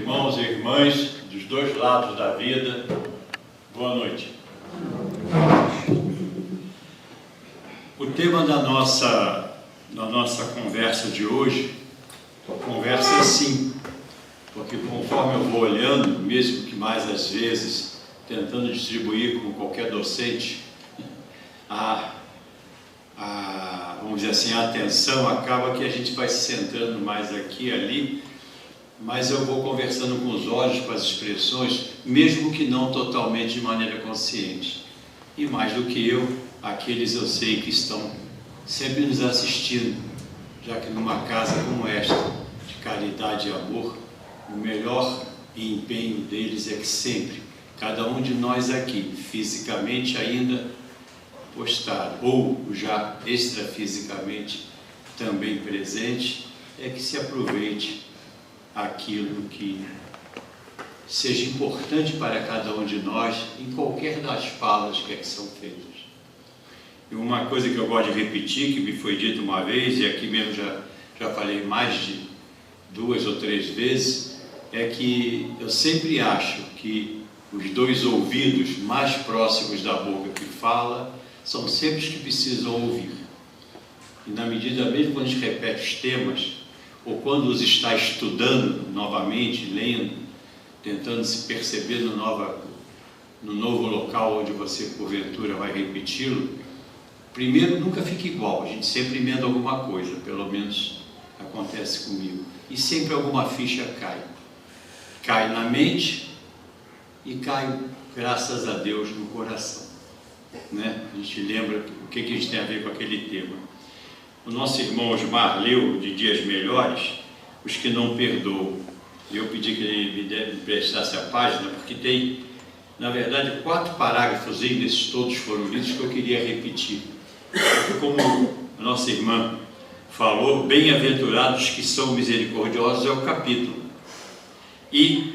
irmãos e irmãs dos dois lados da vida, boa noite. O tema da nossa conversa de hoje, conversa assim, porque conforme eu vou olhando, mesmo que mais às vezes tentando distribuir com qualquer docente, vamos dizer assim, a atenção, acaba que a gente vai se centrando mais aqui e ali, mas eu vou conversando com os olhos, com as expressões, mesmo que não totalmente de maneira consciente. E mais do que eu, aqueles eu sei que estão sempre nos assistindo, já que numa casa como esta, de caridade e amor, o melhor empenho deles é que sempre, cada um de nós aqui, fisicamente ainda postado, ou já extrafisicamente também presente, é que se aproveite aquilo que seja importante para cada um de nós, em qualquer das falas que são feitas. E uma coisa que eu gosto de repetir, que me foi dito uma vez, e aqui mesmo já falei mais de 2 ou 3 vezes, é que eu sempre acho que os 2 ouvidos mais próximos da boca que fala são sempre os que precisam ouvir. E na medida, mesmo quando a gente repete os temas, ou quando os está estudando novamente, lendo, tentando se perceber no novo local onde você, porventura, vai repeti-lo, primeiro, nunca fica igual, a gente sempre emenda alguma coisa, pelo menos acontece comigo. E sempre alguma ficha cai. Cai na mente e cai, graças a Deus, no coração. Né? A gente lembra o que a gente tem a ver com aquele tema. O nosso irmão Osmar leu de Dias Melhores, Os que não perdoam. Eu pedi que ele me prestasse a página, porque tem, na verdade, 4 parágrafos, esses todos foram lidos, que eu queria repetir. Como a nossa irmã falou, bem-aventurados que são misericordiosos é o capítulo. E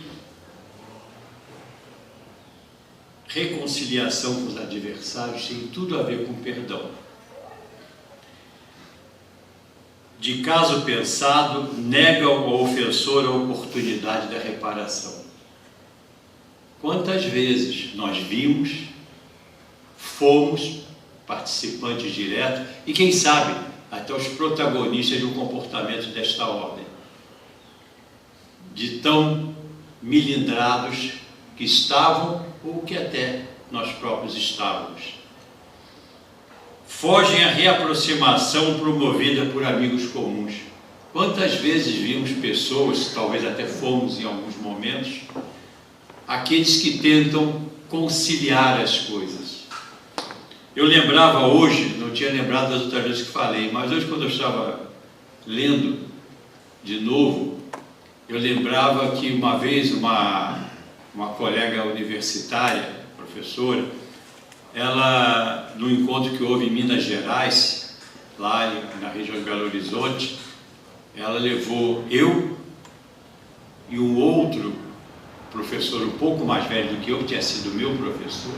reconciliação com os adversários tem tudo a ver com perdão. De caso pensado, nega ao ofensor a oportunidade da reparação. Quantas vezes nós vimos, fomos participantes diretos e, quem sabe, até os protagonistas de um comportamento desta ordem, de tão milindrados que estavam ou que até nós próprios estávamos. Fogem à reaproximação promovida por amigos comuns. Quantas vezes vimos pessoas, talvez até fomos em alguns momentos, aqueles que tentam conciliar as coisas. Eu lembrava hoje, não tinha lembrado das outras vezes que falei, mas hoje quando eu estava lendo de novo, eu lembrava que uma vez uma colega universitária, professora, ela, no encontro que houve em Minas Gerais, lá na região de Belo Horizonte, ela levou eu e um outro professor um pouco mais velho do que eu, que tinha sido meu professor,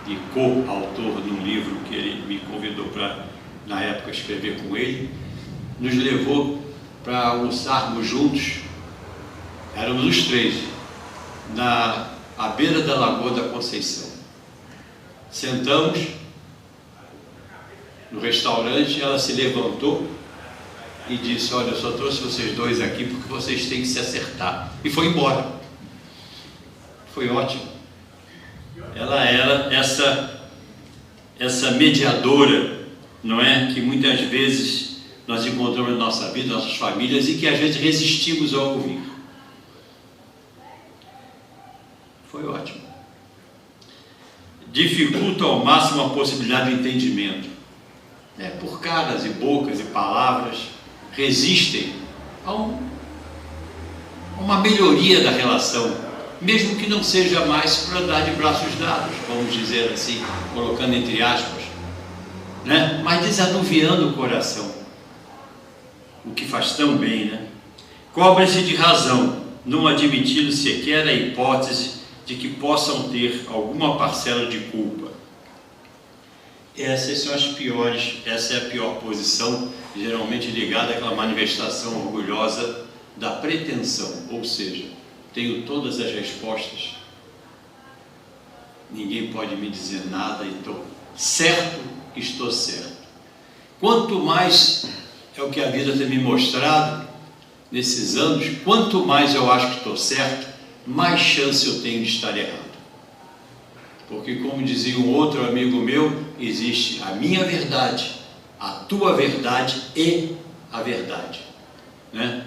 e co-autor de um livro que ele me convidou para, na época, escrever com ele, nos levou para almoçarmos juntos, éramos os 3, à beira da Lagoa da Conceição. Sentamos no restaurante, ela se levantou e disse: olha, eu só trouxe vocês 2 aqui porque vocês têm que se acertar. E foi embora. Foi ótimo. Ela era essa mediadora, não é? Que muitas vezes nós encontramos na nossa vida, nas nossas famílias, e que às vezes resistimos a ouvir. Foi ótimo. Dificulta ao máximo a possibilidade de entendimento. Por caras e bocas e palavras, resistem a uma melhoria da relação, mesmo que não seja mais para dar de braços dados, vamos dizer assim, colocando entre aspas, né? Mas desanuviando o coração, o que faz tão bem, né? Cobrem-se de razão, não admitindo sequer a hipótese de que possam ter alguma parcela de culpa. Essa é a pior posição, geralmente ligada àquela manifestação orgulhosa da pretensão, ou seja, tenho todas as respostas, ninguém pode me dizer nada e estou certo que estou certo. Quanto mais é o que a vida tem me mostrado nesses anos, quanto mais eu acho que estou certo, mais chance eu tenho de estar errado. Porque, como dizia um outro amigo meu, existe a minha verdade, a tua verdade e a verdade, né?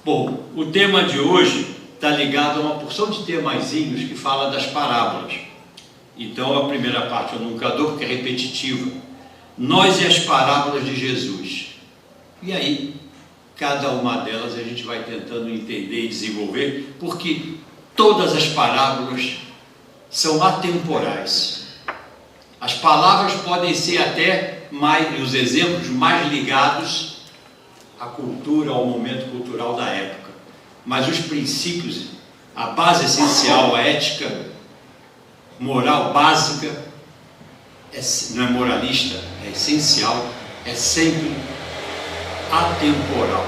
Bom, o tema de hoje está ligado a uma porção de temazinhos que fala das parábolas. Então, a primeira parte eu nunca dou porque é repetitiva. Nós e as parábolas de Jesus. E aí, cada uma delas a gente vai tentando entender e desenvolver, porque todas as parábolas são atemporais. As palavras podem ser até mais, os exemplos mais ligados à cultura, ao momento cultural da época. Mas os princípios, a base essencial, a ética moral básica, não é moralista, é essencial, é sempre atemporal.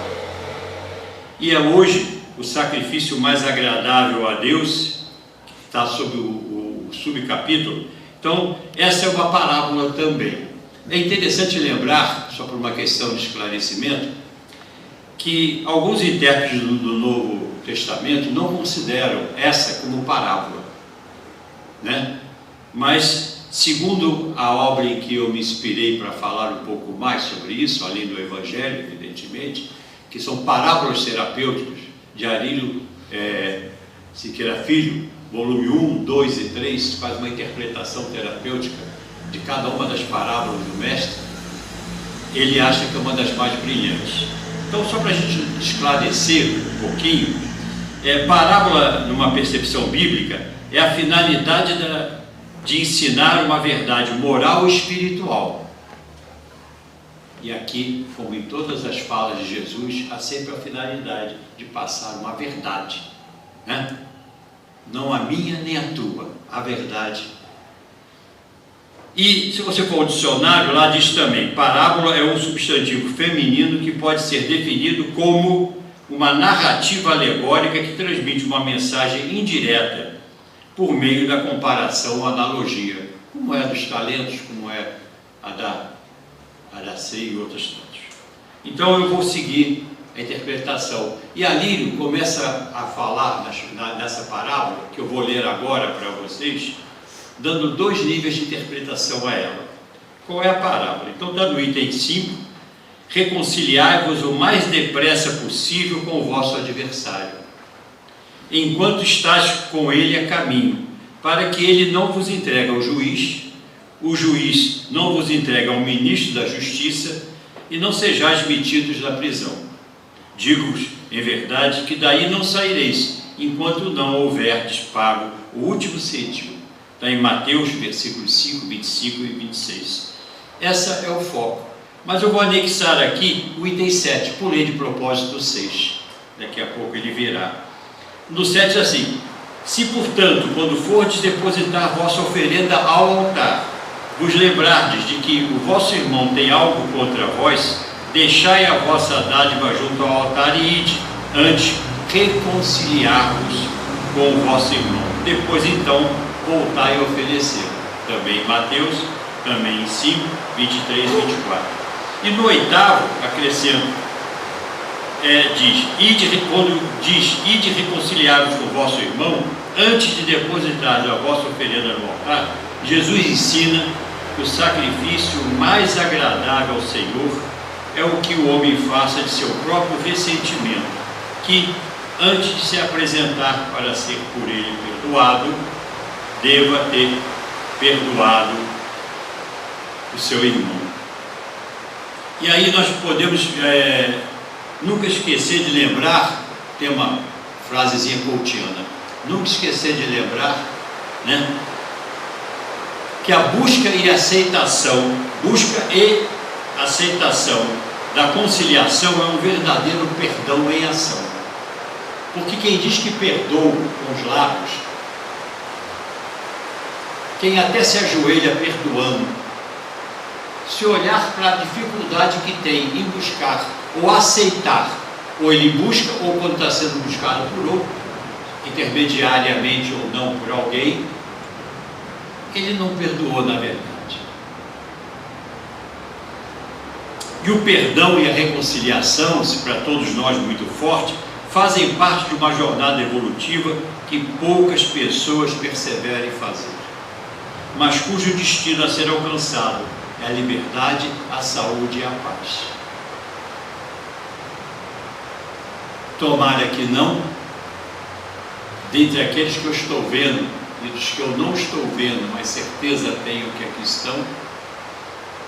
E é hoje o sacrifício mais agradável a Deus, que está sobre o subcapítulo. Então, essa é uma parábola também. É interessante lembrar, só por uma questão de esclarecimento, que alguns intérpretes do Novo Testamento não consideram essa como parábola, né? Mas, segundo a obra em que eu me inspirei para falar um pouco mais sobre isso, além do Evangelho, evidentemente, que são parábolas terapêuticas, de Arílio Siqueira Filho, volume 1, 2 e 3, faz uma interpretação terapêutica de cada uma das parábolas do Mestre. Ele acha que é uma das mais brilhantes. Então, só para a gente esclarecer um pouquinho, parábola, numa percepção bíblica, é a finalidade de ensinar uma verdade moral e espiritual. E aqui, como em todas as falas de Jesus, há sempre a finalidade de passar uma verdade, né? Não a minha nem a tua, a verdade. E se você for ao dicionário, lá diz também, parábola é um substantivo feminino que pode ser definido como uma narrativa alegórica que transmite uma mensagem indireta por meio da comparação ou analogia, como é a dos talentos, como é a da ceia e outras tantas. Então eu vou seguir a interpretação. E Alírio começa a falar nessa parábola, que eu vou ler agora para vocês, dando 2 níveis de interpretação a ela. Qual é a parábola? Então está no item 5, reconciliai-vos o mais depressa possível com o vosso adversário, enquanto estás com ele a caminho, para que ele não vos entregue ao juiz, o juiz não vos entregue ao ministro da justiça, e não sejais metidos na prisão. Digo-vos, em verdade, que daí não saireis, enquanto não houverdes pago o último cêntimo. Está em Mateus, versículos 5, 25 e 26. Essa é o foco. Mas eu vou anexar aqui o item 7, pulei de propósito o 6. Daqui a pouco ele virá. No 7 assim, se portanto, quando fordes depositar vossa oferenda ao altar, vos lembrardes de que o vosso irmão tem algo contra vós, deixai a vossa dádiva junto ao altar e ide, antes reconciliar-vos com o vosso irmão. Depois então, voltai a oferecer. Também em Mateus, também em 5, 23 e 24. E no 8º, acrescento, ide reconciliar-vos com o vosso irmão, antes de depositar a vossa oferenda no altar, Jesus ensina que o sacrifício mais agradável ao Senhor é o que o homem faça de seu próprio ressentimento, que, antes de se apresentar para ser por ele perdoado, deva ter perdoado o seu irmão. E aí nós podemos nunca esquecer de lembrar, tem uma frasezinha coutiana, nunca esquecer de lembrar, né, que a busca e aceitação da conciliação é um verdadeiro perdão em ação. Porque quem diz que perdoa com os lábios, quem até se ajoelha perdoando, se olhar para a dificuldade que tem em buscar ou aceitar Ou ele busca, ou quando está sendo buscado por outro, intermediariamente ou não por alguém, ele não perdoou na verdade. E o perdão e a reconciliação, se para todos nós muito forte, fazem parte de uma jornada evolutiva que poucas pessoas perseveram em fazer, mas cujo destino a ser alcançado é a liberdade, a saúde e a paz. Tomara que não, dentre aqueles que eu estou vendo e dos que eu não estou vendo, mas certeza tenho que aqui estão,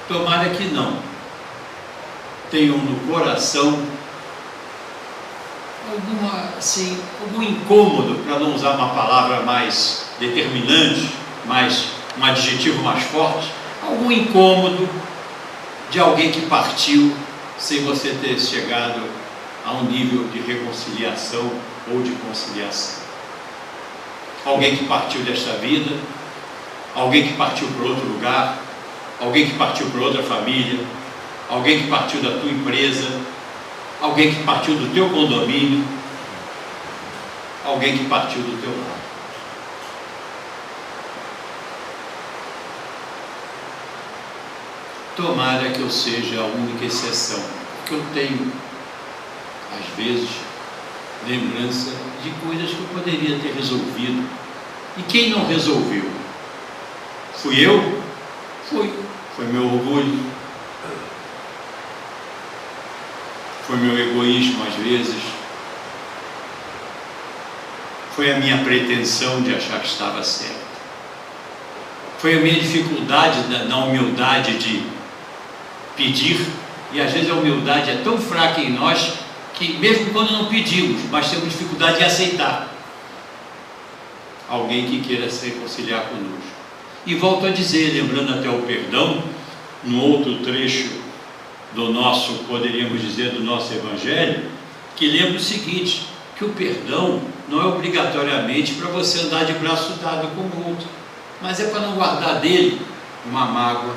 tomara que não tenham no coração algum incômodo, para não usar uma palavra mais determinante, um adjetivo mais forte, algum incômodo de alguém que partiu sem você ter chegado a um nível de reconciliação ou de conciliação. Alguém que partiu desta vida, alguém que partiu para outro lugar, alguém que partiu para outra família, alguém que partiu da tua empresa, alguém que partiu do teu condomínio, alguém que partiu do teu lar. Tomara que eu seja a única exceção, porque eu tenho, às vezes, lembrança de coisas que eu poderia ter resolvido. E quem não resolveu? Fui eu? Foi meu orgulho, foi meu egoísmo às vezes, foi a minha pretensão de achar que estava certo, foi a minha dificuldade na humildade de pedir, e às vezes a humildade é tão fraca em nós que mesmo quando não pedimos, mas temos dificuldade de aceitar alguém que queira se reconciliar conosco. E volto a dizer, lembrando até o perdão, no outro trecho do nosso, poderíamos dizer, do nosso Evangelho, que lembra o seguinte, que o perdão não é obrigatoriamente para você andar de braço dado com o outro, mas é para não guardar dele uma mágoa,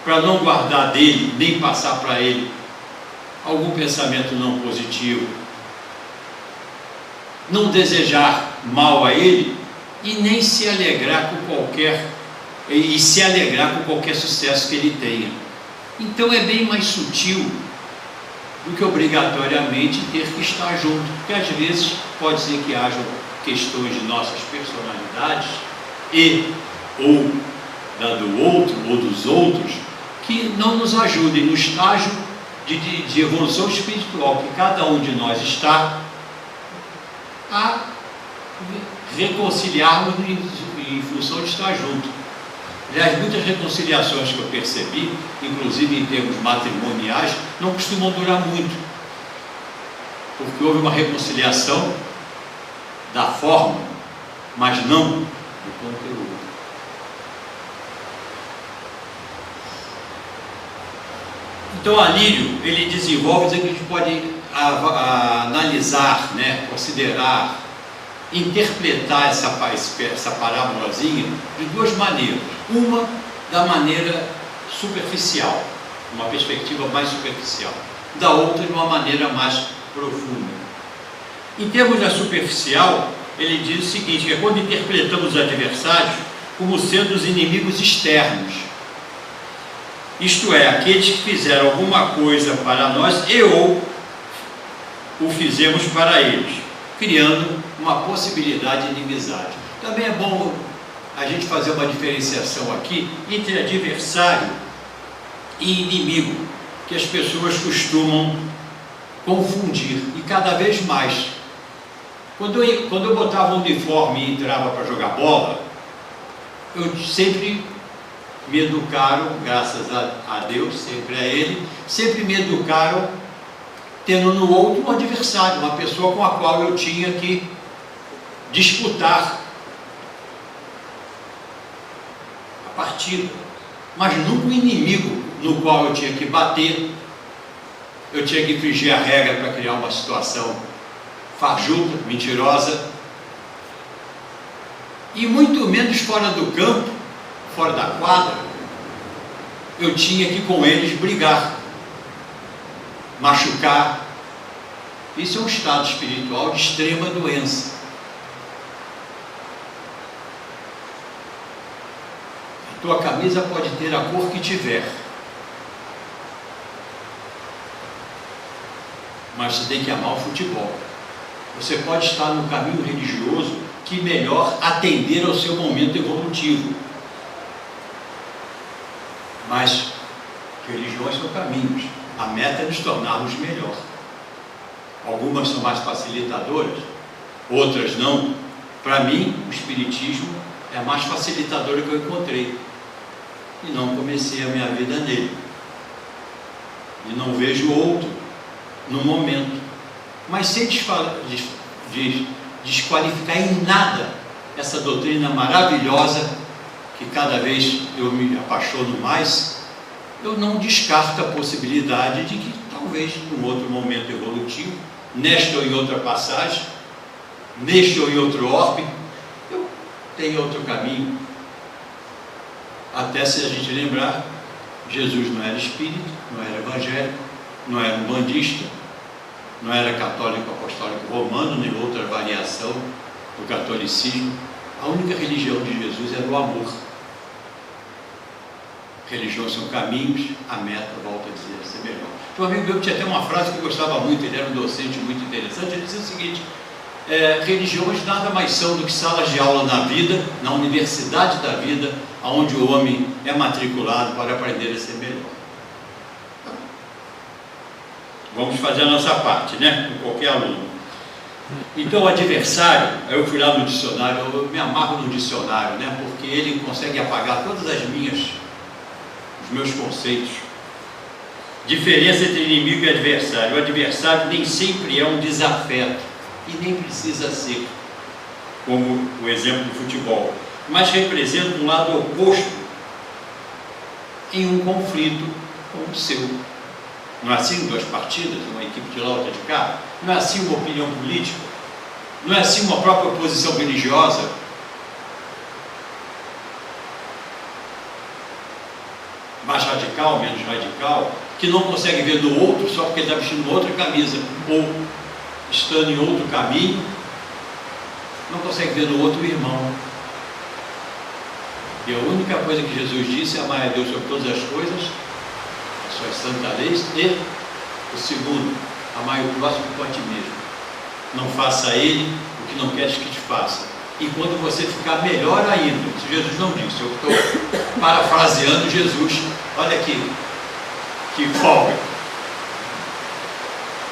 para não guardar dele, nem passar para ele algum pensamento não positivo, não desejar mal a ele e nem se alegrar com qualquer sucesso que ele tenha. Então é bem mais sutil do que obrigatoriamente ter que estar junto, porque às vezes pode ser que hajam questões de nossas personalidades ou da do outro ou dos outros que não nos ajudem no estágio de evolução espiritual que cada um de nós está a reconciliarmos em função de estar junto. Aliás, muitas reconciliações que eu percebi, inclusive em termos matrimoniais, não costumam durar muito, porque houve uma reconciliação da forma, mas não do conteúdo. Então, Alírio, ele desenvolve, que a gente pode analisar, considerar, interpretar essa parábolazinha de duas maneiras. Uma, da maneira superficial, uma perspectiva mais superficial. Da outra, de uma maneira mais profunda. Em termos da superficial, ele diz o seguinte, que é quando interpretamos os adversários como sendo os inimigos externos. Isto é, aqueles que fizeram alguma coisa para nós ou o fizemos para eles, criando uma possibilidade de inimizade. Também é bom a gente fazer uma diferenciação aqui entre adversário e inimigo, que as pessoas costumam confundir, e cada vez mais. Quando eu botava um uniforme e entrava para jogar bola, eu sempre me educaram, graças a Deus, sempre a Ele, sempre me educaram tendo no outro um adversário, uma pessoa com a qual eu tinha que disputar a partida, mas nunca um inimigo no qual eu tinha que bater, eu tinha que infringir a regra para criar uma situação fajuta, mentirosa, e muito menos fora do campo, fora da quadra, eu tinha que com eles brigar, machucar, Isso é um estado espiritual de extrema doença. A tua camisa pode ter a cor que tiver, mas você tem que amar o futebol. Você pode estar no caminho religioso que melhor atender ao seu momento evolutivo, mas religiões são caminhos. A meta é nos tornarmos melhor. Algumas são mais facilitadoras, outras não. Para mim, o Espiritismo é a mais facilitadora que eu encontrei, e não comecei a minha vida nele, e não vejo outro no momento, mas sem desqualificar em nada essa doutrina maravilhosa, que cada vez eu me apaixono mais. Eu não descarto a possibilidade de que talvez num outro momento evolutivo, nesta ou em outra passagem, neste ou em outro orbe, eu tenha outro caminho. Até se a gente lembrar, Jesus não era espírita, não era evangélico, não era um bandista, não era católico apostólico romano, nem outra variação do catolicismo. A única religião de Jesus era o amor. Religiões são caminhos, a meta, volta a dizer, é ser melhor. Um amigo meu tinha até uma frase que eu gostava muito, ele era um docente muito interessante, ele dizia o seguinte: religiões nada mais são do que salas de aula na vida, na universidade da vida, onde o homem é matriculado para aprender a ser melhor. Vamos fazer a nossa parte, né? Com qualquer aluno. Então, o adversário, eu fui lá no dicionário, eu me amarro no dicionário, né? Porque ele consegue apagar todas os meus conceitos. Diferença entre inimigo e adversário. O adversário nem sempre é um desafeto, e nem precisa ser, como o exemplo do futebol, mas representa um lado oposto em um conflito como o seu. Não é assim duas partidas, uma equipe de lá, outra de cá? Não é assim uma opinião política? Não é assim uma própria posição religiosa? Mais radical, menos radical, que não consegue ver no outro só porque ele está vestindo outra camisa, ou estando em outro caminho, não consegue ver no outro irmão. E a única coisa que Jesus disse é amar a Deus sobre todas as coisas, as suas santas leis, e o segundo, amar o próximo como a ti mesmo. Não faça a ele o que não queres que te faça. E quando você ficar melhor ainda, isso Jesus não disse, eu estou parafraseando Jesus, olha aqui, que folga.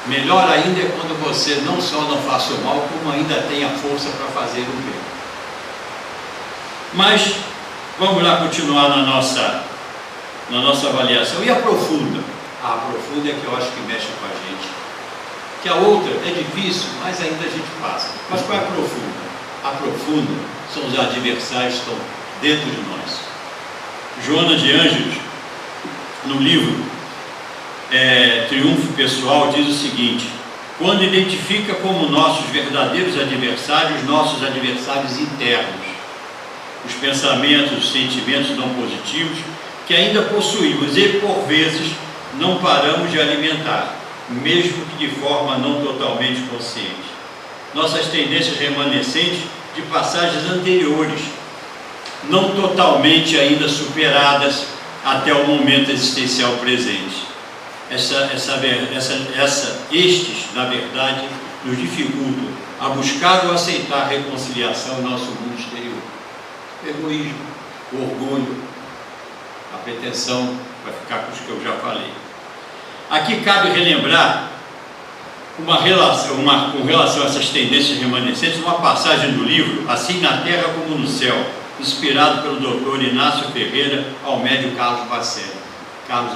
Melhor ainda é quando você não só não faça o mal, como ainda tem a força para fazer o bem. Mas vamos lá continuar na nossa avaliação. E a profunda? A profunda é que eu acho que mexe com a gente. Que a outra é difícil, mas ainda a gente passa. Mas qual é a profunda? A profunda são os adversários que estão dentro de nós. Joana de Ângeles, no livro Triunfo Pessoal, diz o seguinte: quando identifica como nossos verdadeiros adversários, nossos adversários internos, os pensamentos, os sentimentos não positivos que ainda possuímos e por vezes não paramos de alimentar, mesmo que de forma não totalmente consciente. Nossas tendências remanescentes de passagens anteriores, não totalmente ainda superadas até o momento existencial presente. Estes, na verdade, nos dificultam a buscar ou aceitar a reconciliação em nosso mundo exterior. Egoísmo, orgulho, a pretensão, vai ficar com os que eu já falei. Aqui cabe relembrar com relação a essas tendências remanescentes, uma passagem do livro Assim na Terra como no Céu, inspirado pelo Dr. Inácio Ferreira ao médium Carlos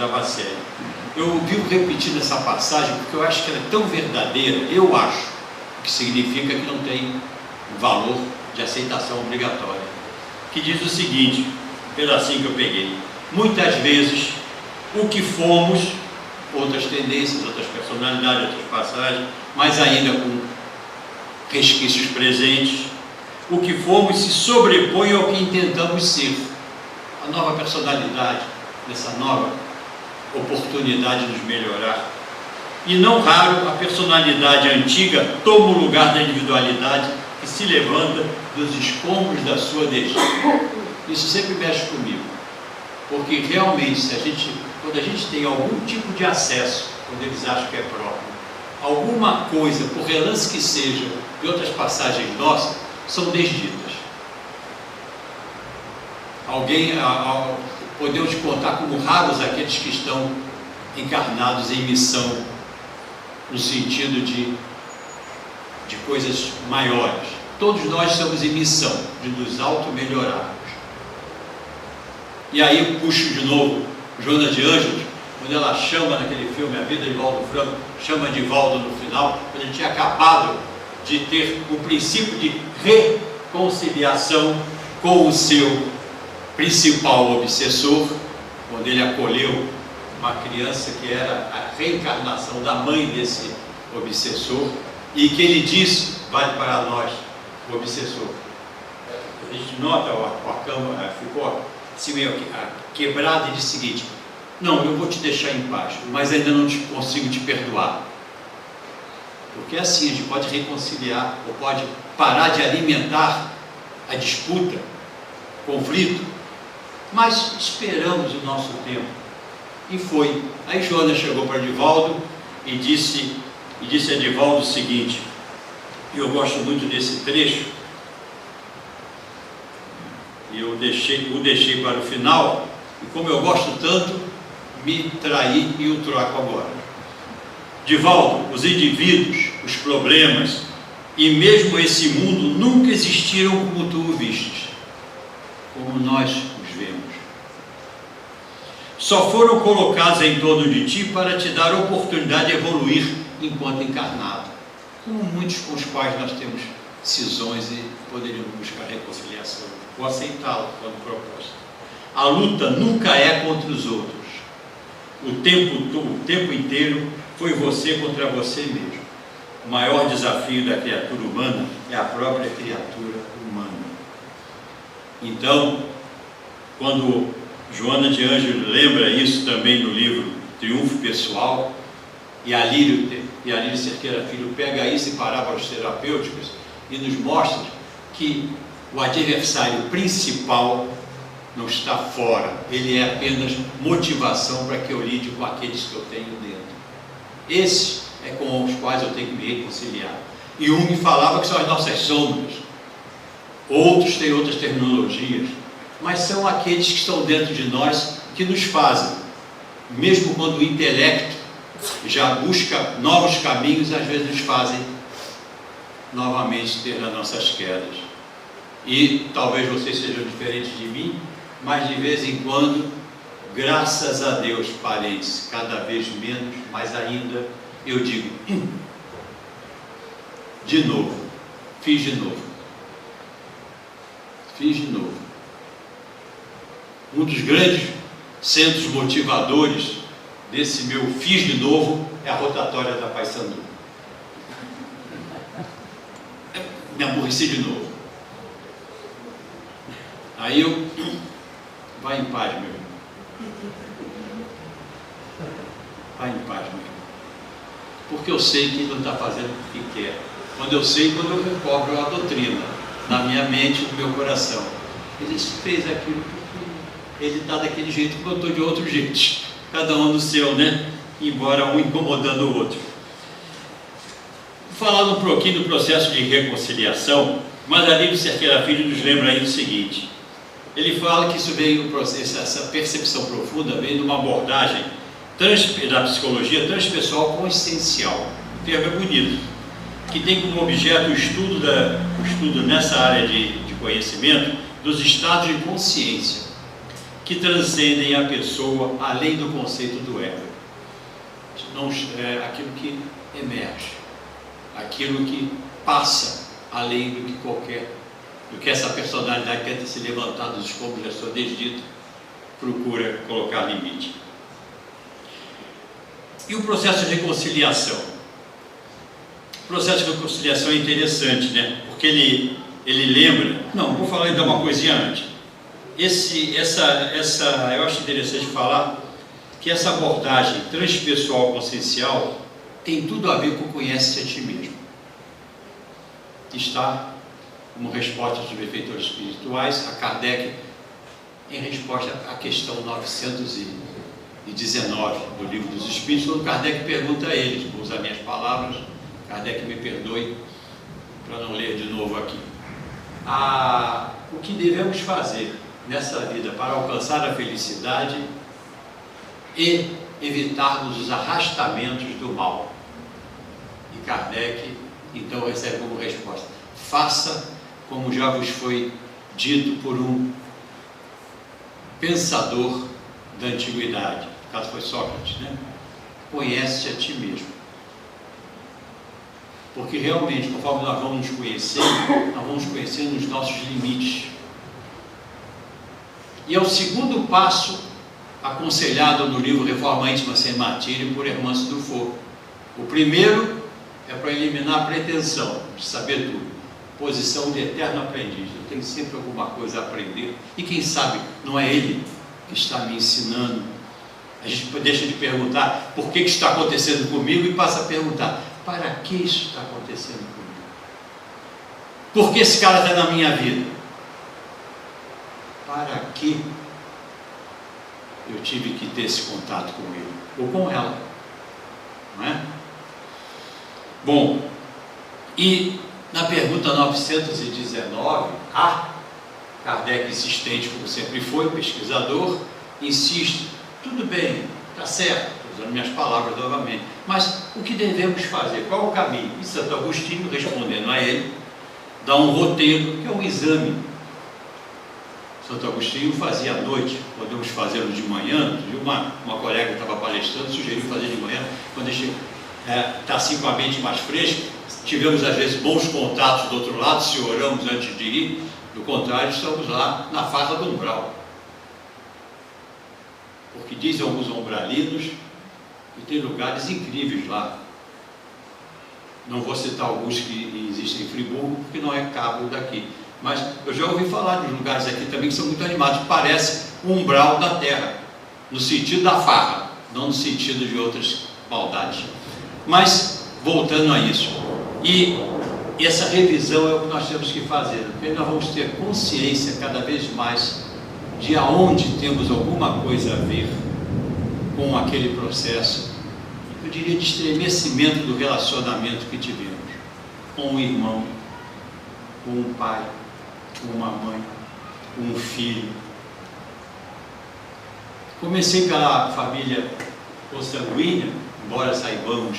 Abacelli. Eu vivo repetindo essa passagem porque eu acho que ela é tão verdadeira, eu acho, que significa que não tem valor de aceitação obrigatória, que diz o seguinte, um pedacinho que eu peguei: muitas vezes o que fomos, outras tendências, outras personalidades, outras passagens, mas ainda com resquícios presentes, o que fomos se sobrepõe ao que intentamos ser. A nova personalidade, essa nova oportunidade de nos melhorar. E não raro a personalidade antiga toma o lugar da individualidade que se levanta dos escombros da sua destina. Isso sempre mexe comigo, porque realmente, quando a gente tem algum tipo de acesso, quando eles acham que é próprio, alguma coisa, por relance que seja, de outras passagens nossas, são desditas. Podemos contar como raros aqueles que estão encarnados em missão, no sentido de coisas maiores. Todos nós estamos em missão de nos auto-melhorarmos. E aí eu puxo de novo Joana de Ângelos, quando ela chama naquele filme A Vida de Valdo Franco, chama de Valdo no final, quando ele tinha acabado de ter o princípio de reconciliação com o seu principal obsessor, quando ele acolheu uma criança que era a reencarnação da mãe desse obsessor, e que ele disse, vale para nós, o obsessor. A gente nota, a cama ficou assim meio quebrada, e disse o seguinte: não, eu vou te deixar em paz, mas ainda não consigo te perdoar. Porque assim a gente pode reconciliar, ou pode parar de alimentar a disputa, conflito, mas esperamos o nosso tempo. E foi. Aí Joana chegou para Divaldo e disse a Divaldo o seguinte, e eu gosto muito desse trecho, e o deixei para o final, e como eu gosto tanto, me traí e o troco agora. Divaldo, os indivíduos, os problemas e mesmo esse mundo nunca existiram como tu o vistes, como nós os vemos. Só foram colocados em torno de ti para te dar a oportunidade de evoluir enquanto encarnado, como muitos com os quais nós temos cisões e poderíamos buscar reconciliação ou aceitá-lo quando proposta. A luta nunca é contra os outros. O tempo inteiro foi você contra você mesmo. O maior desafio da criatura humana é a própria criatura humana. Então, quando Joana de Ângelos lembra isso também no livro Triunfo Pessoal, e Alírio Cerqueira Filho pega isso em parábolas terapêuticas e nos mostra que o adversário principal não está fora, ele é apenas motivação para que eu lide com aqueles que eu tenho dentro. Esses é com os quais eu tenho que me reconciliar. E Jung falava que são as nossas sombras, outros têm outras terminologias, mas são aqueles que estão dentro de nós que nos fazem, mesmo quando o intelecto já busca novos caminhos, às vezes nos fazem novamente ter as nossas quedas. E talvez vocês sejam diferentes de mim, mas de vez em quando, graças a Deus, parentes, cada vez menos, mas ainda eu digo, de novo, fiz de novo. Um dos grandes centros motivadores desse meu fiz de novo é a rotatória da Paysandu. Me aborreci de novo. Aí eu, vai em paz, meu irmão. Vai em paz, meu irmão. Porque eu sei que ele não está fazendo o que quer. Quando eu recobro a doutrina na minha mente, no meu coração. Ele fez aquilo porque ele está daquele jeito, que eu estou de outro jeito. Cada um do seu, né? Embora um incomodando o outro. Vou falar um pouquinho do processo de reconciliação, mas Alírio Cerqueira Filho nos lembra aí o seguinte. Ele fala que isso veio, essa percepção profunda veio de uma abordagem da psicologia transpessoal consciencial. O termo é bonito, que tem como objeto o estudo nessa área de conhecimento dos estados de consciência que transcendem a pessoa além do conceito do ego. Não é aquilo que emerge, aquilo que passa além do que essa personalidade tenta se levantar dos escombros da sua desdita, procura colocar limite. E o processo de reconciliação? O processo de reconciliação é interessante, né? Porque ele lembra... Não, vou falar ainda uma coisinha antes. Eu acho interessante falar que essa abordagem transpessoal consciencial tem tudo a ver com conhece-te a ti mesmo. Está como resposta aos benfeitores espirituais, a Kardec, em resposta à questão 919 do Livro dos Espíritos, quando Kardec pergunta a eles, vou usar minhas palavras, Kardec me perdoe para não ler de novo aqui. O que devemos fazer nessa vida para alcançar a felicidade e evitarmos os arrastamentos do mal? E Kardec então recebe como resposta: faça como já vos foi dito por um pensador da antiguidade, no caso foi Sócrates, né? Conhece-te a ti mesmo. Porque realmente, conforme nós vamos nos conhecendo os nossos limites. E é o segundo passo aconselhado no livro Reforma Íntima Sem Martírio por Hermance Dufour. O primeiro é para eliminar a pretensão de saber tudo, posição de eterno aprendiz. Eu tenho sempre alguma coisa a aprender, e quem sabe não é ele que está me ensinando. A gente deixa de perguntar por que está acontecendo comigo e passa a perguntar: para que isso está acontecendo comigo? Por que esse cara está na minha vida? Para que eu tive que ter esse contato com ele ou com ela? Não é? Bom, e na pergunta 919, Kardec, insistente como sempre foi, pesquisador, insiste: tudo bem, está certo, estou usando minhas palavras novamente, mas o que devemos fazer? Qual o caminho? E Santo Agostinho, respondendo a ele, dá um roteiro, que é um exame. Santo Agostinho fazia à noite, podemos fazê-lo de manhã. Uma colega que estava palestrando sugeriu fazer de manhã, quando está assim com a mente mais fresca. Tivemos às vezes bons contatos do outro lado, se oramos antes de ir. Do contrário, estamos lá na farra do umbral, porque dizem alguns umbralinos que tem lugares incríveis lá. Não vou citar alguns que existem em Friburgo, porque não é cabo daqui, mas eu já ouvi falar de lugares aqui também que são muito animados. Parece o umbral da terra, no sentido da farra, não no sentido de outras maldades. Mas voltando a isso, e essa revisão é o que nós temos que fazer, porque nós vamos ter consciência cada vez mais de aonde temos alguma coisa a ver com aquele processo, eu diria, de estremecimento do relacionamento que tivemos com um irmão, com um pai, com uma mãe, com um filho. Comecei pela família consanguínea, embora saibamos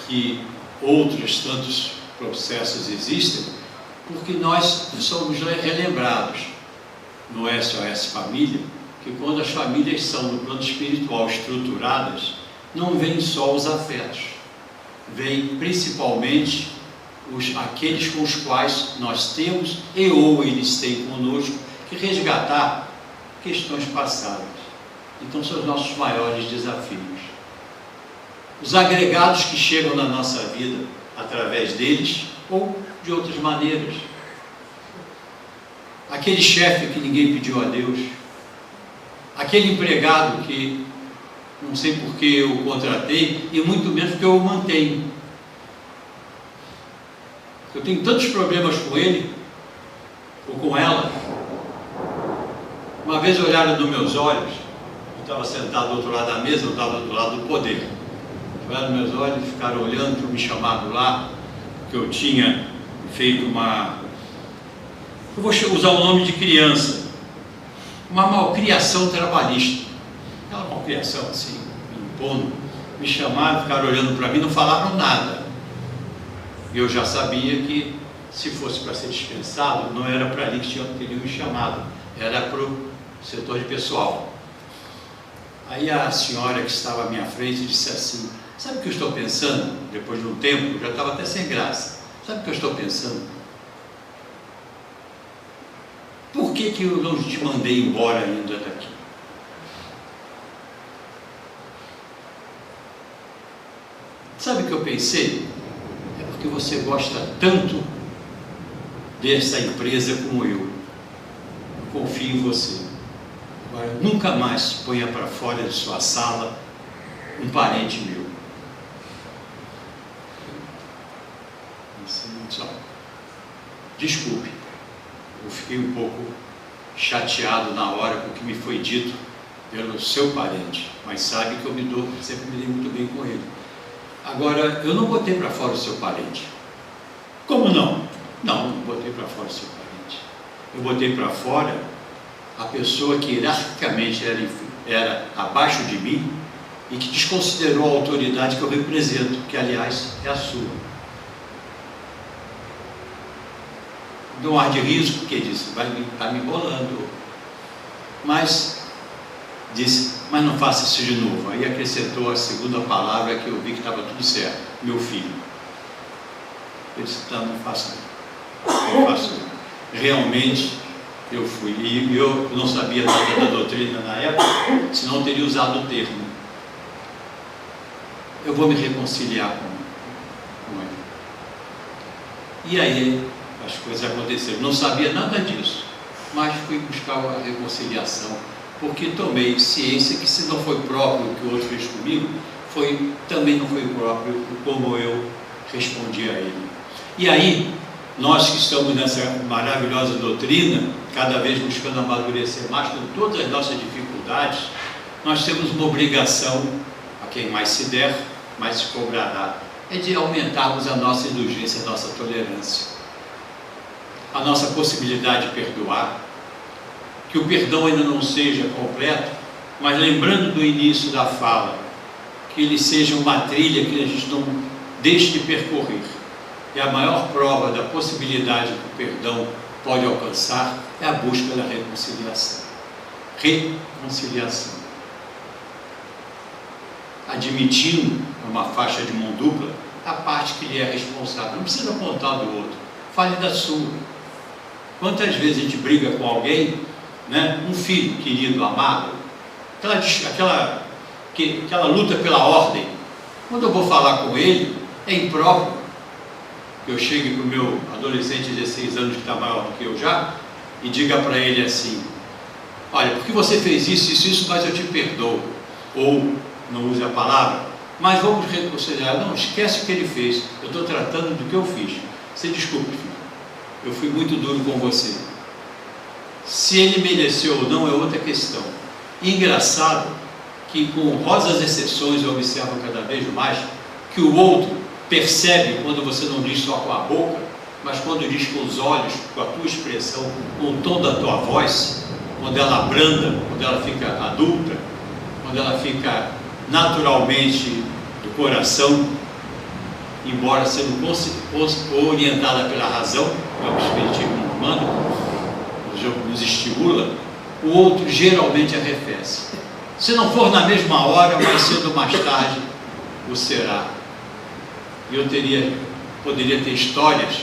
que outros tantos processos existem, porque nós somos relembrados no SOS Família, que quando as famílias são no plano espiritual estruturadas, não vêm só os afetos, vêm principalmente aqueles com os quais nós temos ou eles têm conosco que resgatar questões passadas. Então são os nossos maiores desafios. Os agregados que chegam na nossa vida através deles ou de outras maneiras. Aquele chefe que ninguém pediu a Deus, aquele empregado que não sei por que eu o contratei e muito menos porque eu o mantenho. Eu tenho tantos problemas com ele ou com ela. Uma vez olharam nos meus olhos, eu estava sentado do outro lado da mesa, eu estava do outro lado do poder. Olharam nos meus olhos, ficaram olhando para me chamar lá, que eu tinha feito eu vou usar o nome de criança, uma malcriação trabalhista, aquela malcriação assim, impondo. Me chamaram, ficaram olhando para mim, não falaram nada. Eu já sabia que se fosse para ser dispensado, não era para ali que teriam me chamado, era para o setor de pessoal. Aí a senhora que estava à minha frente disse assim: sabe o que eu estou pensando? Depois de um tempo, eu já estava até sem graça. Sabe o que eu estou pensando? Por que eu não te mandei embora ainda daqui? Sabe o que eu pensei? É porque você gosta tanto dessa empresa como eu. Eu confio em você. Agora, nunca mais ponha para fora de sua sala um parente meu. disse, desculpe, eu fiquei um pouco chateado na hora com o que me foi dito pelo seu parente, mas sabe que eu sempre me dei muito bem com ele. Agora, eu não botei para fora o seu parente. Como não? Não botei para fora o seu parente. Eu botei para fora a pessoa que hierarquicamente era abaixo de mim e que desconsiderou a autoridade que eu represento, que aliás é a sua. Deu um ar de riso, porque disse, está me enrolando. Mas disse, mas não faça isso de novo. Aí acrescentou a segunda palavra, que eu vi que estava tudo certo, meu filho. Eu disse, não faço não. Não faço não. Realmente eu fui, e eu não sabia nada da doutrina na época, senão eu teria usado o termo. Eu vou me reconciliar com ele. E aí as coisas aconteceram. Não sabia nada disso, mas fui buscar a reconciliação, porque tomei ciência que se não foi próprio o que o outro fez comigo, também não foi próprio como eu respondi a ele. E aí, nós que estamos nessa maravilhosa doutrina, cada vez buscando amadurecer mais com todas as nossas dificuldades, nós temos uma obrigação, a quem mais se der, mais se cobrará, é de aumentarmos a nossa indulgência, a nossa tolerância, a nossa possibilidade de perdoar, que o perdão ainda não seja completo, mas lembrando do início da fala, que ele seja uma trilha que a gente não deixe de percorrer. E a maior prova da possibilidade que o perdão pode alcançar é a busca da reconciliação. Reconciliação. Admitindo, uma faixa de mão dupla, a parte que lhe é responsável. Não precisa apontar do outro, fale da sua. Quantas vezes a gente briga com alguém, né? Um filho querido, amado, aquela luta pela ordem. Quando eu vou falar com ele, é impróprio que eu chegue para o meu adolescente de 16 anos, que está maior do que eu já, e diga para ele assim, olha, porque você fez isso, mas eu te perdoo. Ou, não use a palavra, mas vamos reconciliar. Não, esquece o que ele fez, eu estou tratando do que eu fiz. Você desculpe, filho, eu fui muito duro com você. Se ele mereceu ou não é outra questão. E engraçado que, com honrosas exceções, eu observo cada vez mais que o outro percebe quando você não diz só com a boca, mas quando diz com os olhos, com a tua expressão, com o tom da tua voz, quando ela abranda, quando ela fica adulta, quando ela fica naturalmente do coração, embora sendo orientada pela razão, que é o Espiritismo humano, nos estimula, o outro geralmente arrefece. Se não for na mesma hora, mais cedo ou mais tarde, o será. E eu poderia ter histórias,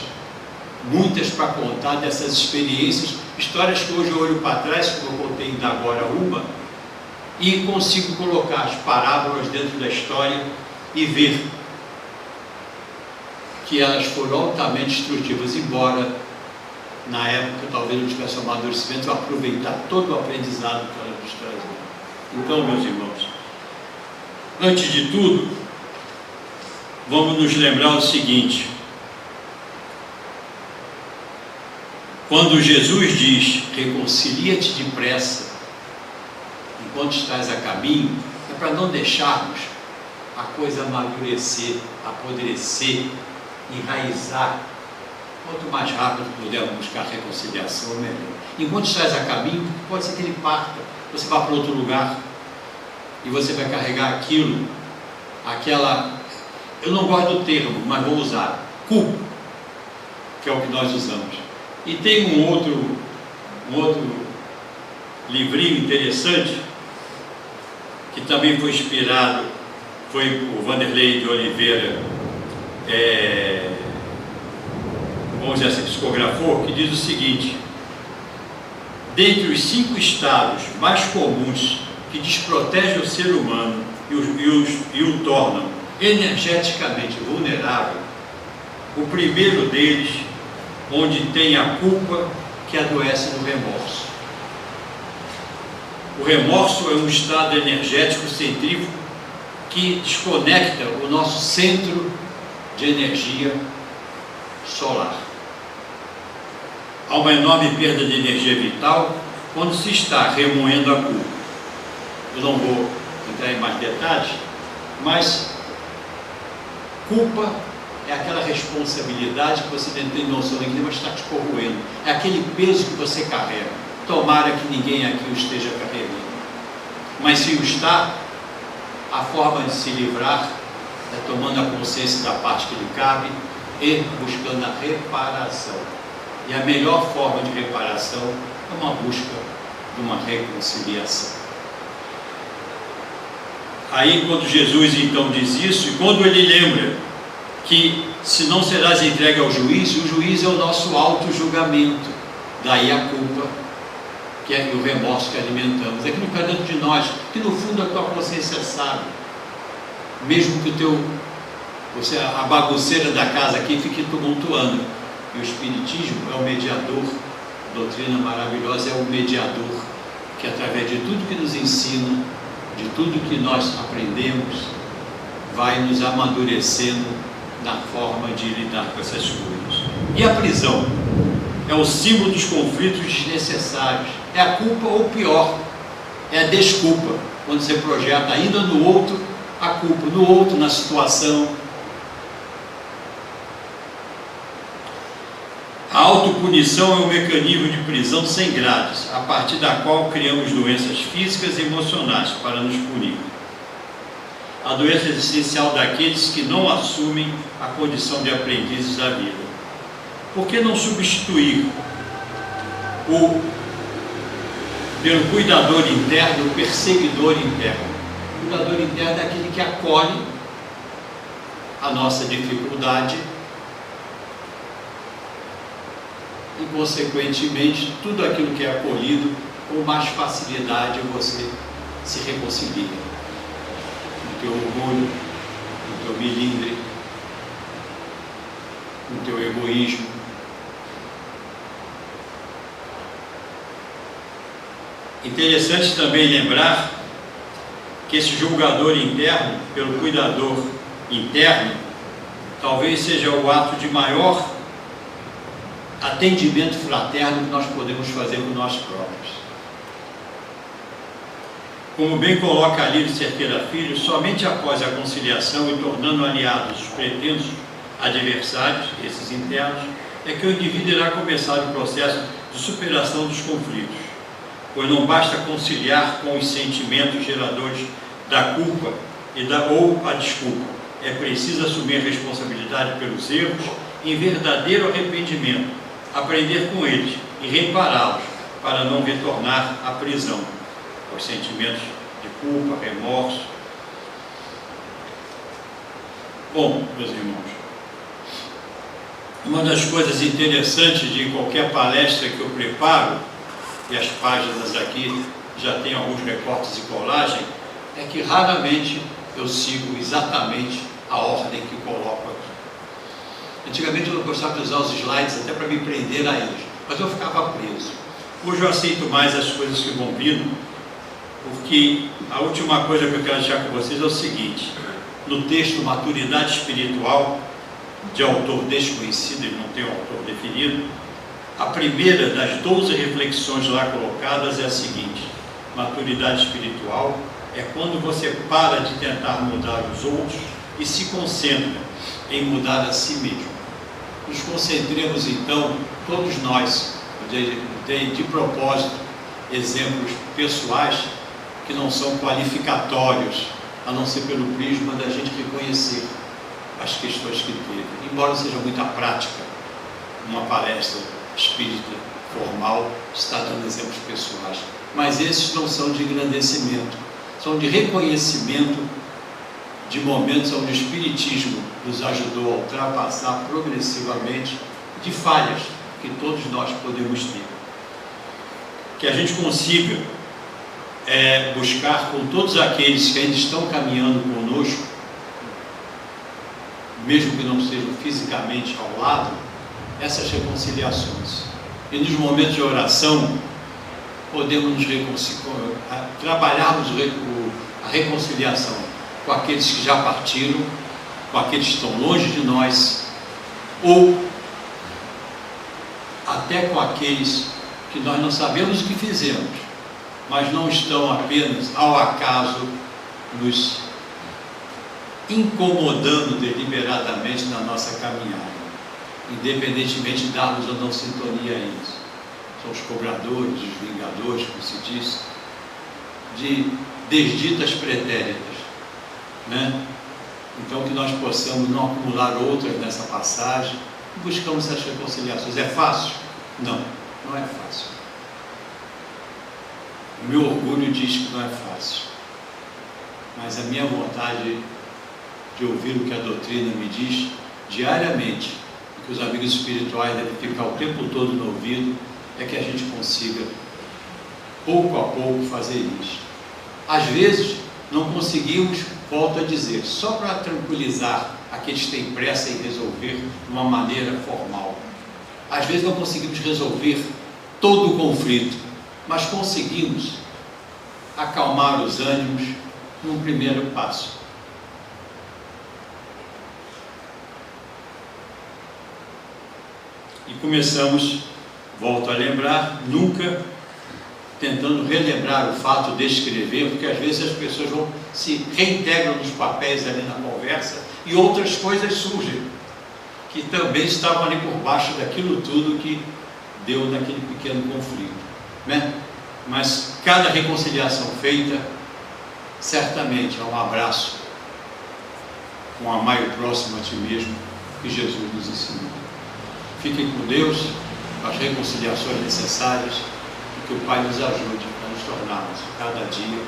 muitas para contar dessas experiências, histórias que hoje eu olho para trás, como eu contei ainda agora uma, e consigo colocar as parábolas dentro da história e ver que elas foram altamente instrutivas, embora na época talvez não tivesse um amadurecimento, aproveitar todo o aprendizado que elas nos traziam. Então, meus irmãos, antes de tudo, vamos nos lembrar o seguinte: quando Jesus diz, reconcilia-te depressa, enquanto estás a caminho, é para não deixarmos a coisa amadurecer, apodrecer, enraizar. Quanto mais rápido pudermos buscar reconciliação, melhor. Enquanto estás a caminho, pode ser que ele parta, você vá para outro lugar, e você vai carregar aquilo, eu não gosto do termo, mas vou usar, culpa, que é o que nós usamos. E tem um outro livrinho interessante, que também foi inspirado, foi o Vanderlei de Oliveira, vamos dizer assim, psicografou, que diz o seguinte: dentre os 5 estados mais comuns que desprotegem o ser humano e o tornam energeticamente vulnerável, o primeiro deles, onde tem a culpa, que adoece no remorso. O remorso é um estado energético centrífugo que desconecta o nosso centro de energia solar. Há uma enorme perda de energia vital quando se está remoendo a culpa. Eu não vou entrar em mais detalhes, mas culpa é aquela responsabilidade que você não tem noção de que está te corroendo. É aquele peso que você carrega. Tomara que ninguém aqui o esteja carregando. Mas se o está, a forma de se livrar é tomando a consciência da parte que lhe cabe e buscando a reparação. E a melhor forma de reparação é uma busca de uma reconciliação. Aí, quando Jesus então diz isso, e quando ele lembra que se não serás entregue ao juiz, o juiz é o nosso auto-julgamento, daí a culpa, que é o remorso que alimentamos, aquilo que está dentro de nós, que no fundo a tua consciência sabe, mesmo que a bagunceira da casa aqui fique tumultuando, e o Espiritismo é o mediador, a doutrina maravilhosa é o mediador, que através de tudo que nos ensina, de tudo que nós aprendemos, vai nos amadurecendo na forma de lidar com essas coisas. E a prisão é o símbolo dos conflitos desnecessários, é a culpa ou pior, é a desculpa, quando você projeta ainda no outro a culpa, no outro, na situação. A autopunição é um mecanismo de prisão sem grades, a partir da qual criamos doenças físicas e emocionais para nos punir. A doença é essencial daqueles que não assumem a condição de aprendizes da vida. Por que não substituir pelo cuidador interno, o perseguidor interno? O cuidador interno é aquele que acolhe a nossa dificuldade e, consequentemente, tudo aquilo que é acolhido, com mais facilidade você se reconcilia. No teu orgulho, no teu melindre, no teu egoísmo. Interessante também lembrar que esse julgador interno, pelo cuidador interno, talvez seja o ato de maior atendimento fraterno que nós podemos fazer com nós próprios. Como bem coloca Alírio Cerqueira Filho, somente após a conciliação e tornando aliados os pretensos adversários, esses internos, é que o indivíduo irá começar o processo de superação dos conflitos, pois não basta conciliar com os sentimentos geradores da culpa ou a desculpa. É preciso assumir a responsabilidade pelos erros em verdadeiro arrependimento, aprender com eles e repará-los para não retornar à prisão, aos sentimentos de culpa, remorso. Bom, meus irmãos, uma das coisas interessantes de qualquer palestra que eu preparo, e as páginas aqui já tem alguns recortes e colagem, é que raramente eu sigo exatamente a ordem que coloco aqui. Antigamente eu gostava de usar os slides até para me prender a eles, mas eu ficava preso. Hoje eu aceito mais as coisas que vão vindo, porque a última coisa que eu quero deixar com vocês é o seguinte: no texto Maturidade Espiritual, de autor desconhecido, ele não tem um autor definido, a primeira das 12 reflexões lá colocadas é a seguinte: maturidade espiritual é quando você para de tentar mudar os outros e se concentra em mudar a si mesmo. Nos concentremos então, todos nós, de propósito, exemplos pessoais que não são qualificatórios, a não ser pelo prisma da gente reconhecer as questões que teve. Embora seja muita prática, uma palestra espírita formal está dando exemplos pessoais, mas esses não são de engrandecimento, são de reconhecimento de momentos onde o Espiritismo nos ajudou a ultrapassar progressivamente de falhas que todos nós podemos ter. Que a gente consiga buscar com todos aqueles que ainda estão caminhando conosco, mesmo que não sejam fisicamente ao lado, essas reconciliações. E nos momentos de oração, podemos trabalharmos a reconciliação com aqueles que já partiram, com aqueles que estão longe de nós, ou até com aqueles que nós não sabemos o que fizemos, mas não estão apenas ao acaso nos incomodando deliberadamente na nossa caminhada, independentemente de darmos ou não sintonia a eles. São os cobradores, os vingadores, como se diz, de desditas pretéritas, né? Então, que nós possamos não acumular outras nessa passagem, e buscamos essas reconciliações. É fácil? Não, não é fácil. O meu orgulho diz que não é fácil, mas a minha vontade de ouvir o que a doutrina me diz diariamente, e que os amigos espirituais devem ficar o tempo todo no ouvido, é que a gente consiga, pouco a pouco, fazer isso. Às vezes, não conseguimos, volto a dizer, só para tranquilizar aqueles que têm pressa em resolver de uma maneira formal. Às vezes não conseguimos resolver todo o conflito, mas conseguimos acalmar os ânimos num primeiro passo. E começamos, volto a lembrar, nunca tentando relembrar o fato de escrever, porque às vezes as pessoas se reintegram nos papéis ali na conversa e outras coisas surgem, que também estavam ali por baixo daquilo tudo que deu naquele pequeno conflito, né? Mas cada reconciliação feita, certamente é um abraço, um amar o próximo a ti mesmo, que Jesus nos ensinou. Fiquem com Deus, com as reconciliações necessárias, e que o Pai nos ajude a nos tornarmos cada dia